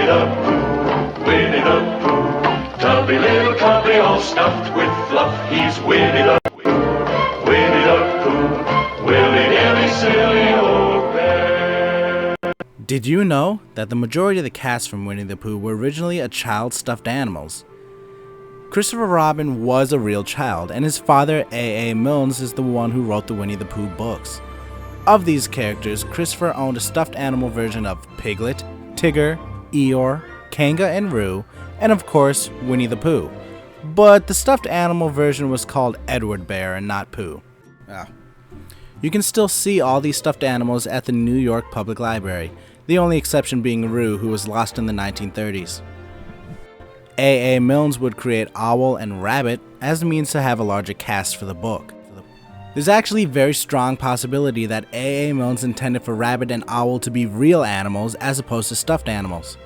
Winnie the Pooh, tubby little cubby all stuffed with fluff. He's Winnie the Pooh, Winnie the Pooh, willy-nilly silly old bear. Did you know that the majority of the cast from Winnie the Pooh were originally a child's stuffed animals? Christopher Robin was a real child, and his father, A.A. Milnes, is the one who wrote the Winnie the Pooh books. Of these characters, Christopher owned a stuffed animal version of Piglet, Tigger, Eeyore, Kanga and Roo, and of course, Winnie the Pooh. But the stuffed animal version was called Edward Bear and not Pooh. You can still see all these stuffed animals at the New York Public Library, the only exception being Roo, who was lost in the 1930s. A.A. Milnes would create Owl and Rabbit as a means to have a larger cast for the book. There's actually a very strong possibility that A.A. Milnes intended for Rabbit and Owl to be real animals as opposed to stuffed animals.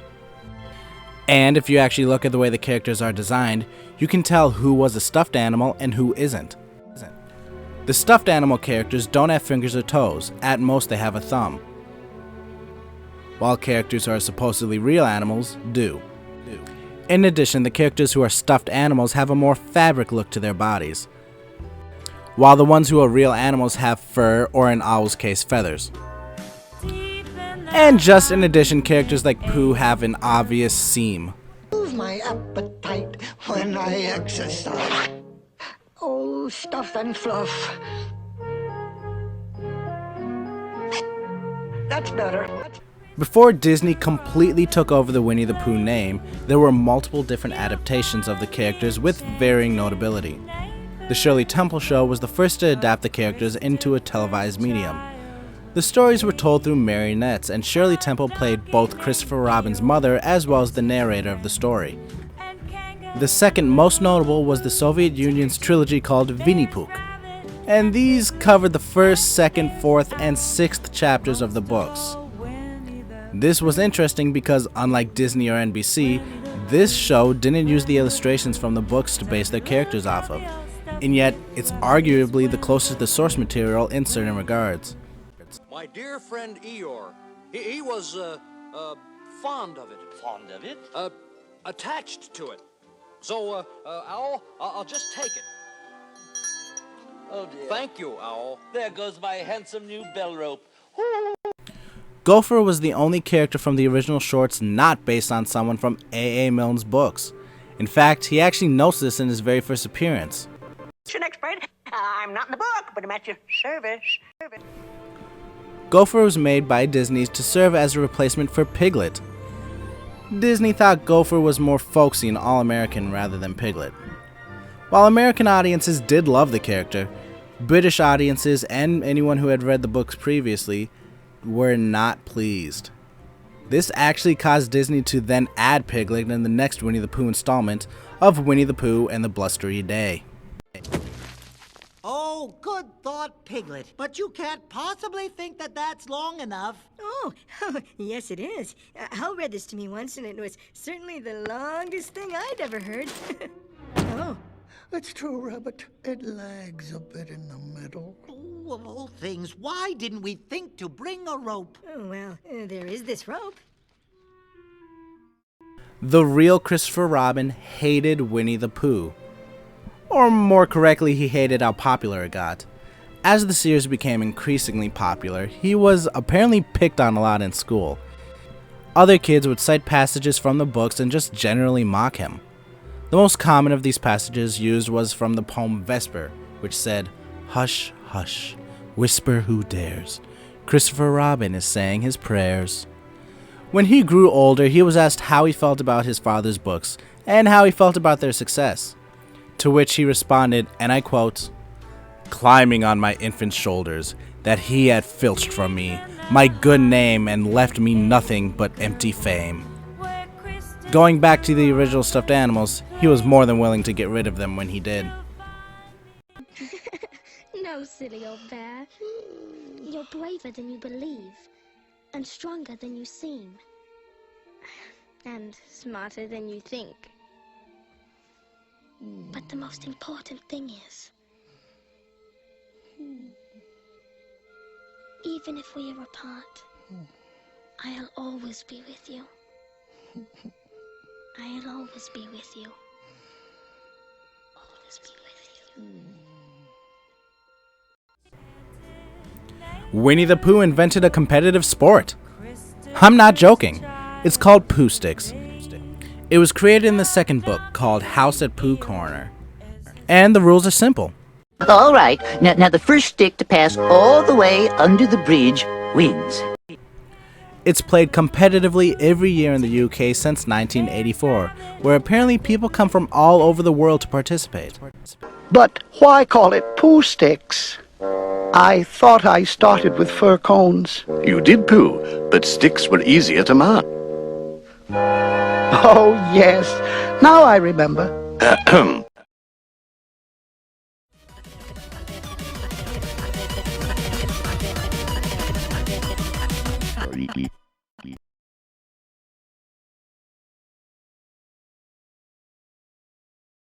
And if you actually look at the way the characters are designed, you can tell who was a stuffed animal and who isn't. The stuffed animal characters don't have fingers or toes, at most they have a thumb, while characters who are supposedly real animals do. In addition, the characters who are stuffed animals have a more fabric look to their bodies, while the ones who are real animals have fur or in Owl's case feathers. And just in addition, characters like Pooh have an obvious seam. Move my appetite when I exercise. Oh, stuff and fluff. That's better. Before Disney completely took over the Winnie the Pooh name, there were multiple different adaptations of the characters with varying notability. The Shirley Temple Show was the first to adapt the characters into a televised medium. The stories were told through marionettes, and Shirley Temple played both Christopher Robin's mother as well as the narrator of the story. The second most notable was the Soviet Union's trilogy called Winnie Pooh, and these covered the first, second, fourth, and sixth chapters of the books. This was interesting because, unlike Disney or NBC, this show didn't use the illustrations from the books to base their characters off of, and yet it's arguably the closest to the source material in certain regards. My dear friend Eeyore, he was fond of it. Fond of it? Attached to it. So, Owl, I'll just take it. Oh dear. Thank you, Owl. There goes my handsome new bell rope. Gopher was the only character from the original shorts not based on someone from A.A. Milnes' books. In fact, he actually notes this in his very first appearance. Expert. I'm not in the book, but I'm at your service. Gopher was made by Disney to serve as a replacement for Piglet. Disney thought Gopher was more folksy and all-American rather than Piglet. While American audiences did love the character, British audiences and anyone who had read the books previously were not pleased. This actually caused Disney to then add Piglet in the next Winnie the Pooh installment of Winnie the Pooh and the Blustery Day. Oh, good thought, Piglet. But you can't possibly think that that's long enough. Oh, yes it is. Hal read this to me once, and it was certainly the longest thing I'd ever heard. Oh. It's true, Rabbit. It lags a bit in the middle. Oh, of all things, why didn't we think to bring a rope? Oh, well, there is this rope. The real Christopher Robin hated Winnie the Pooh. Or more correctly, he hated how popular it got. As the series became increasingly popular, he was apparently picked on a lot in school. Other kids would cite passages from the books and just generally mock him. The most common of these passages used was from the poem Vesper, which said, "Hush, hush, whisper who dares. Christopher Robin is saying his prayers." When he grew older, he was asked how he felt about his father's books and how he felt about their success. To which he responded, and I quote, "Climbing on my infant's shoulders, that he had filched from me my good name and left me nothing but empty fame." Going back to the original stuffed animals, he was more than willing to get rid of them when he did. No, silly old bear. You're braver than you believe, and stronger than you seem, and smarter than you think. But the most important thing is, even if we are apart, I'll always be with you. I'll always be with you. Always be with you. Winnie the Pooh invented a competitive sport. I'm not joking. It's called Pooh Sticks. It was created in the second book called House at Pooh Corner. And the rules are simple. All right. Now the first stick to pass all the way under the bridge wins. It's played competitively every year in the UK since 1984, where apparently people come from all over the world to participate. But why call it Pooh Sticks? I thought I started with fir cones. You did, Pooh, but sticks were easier to mount. Oh, yes. Now I remember. Sorry.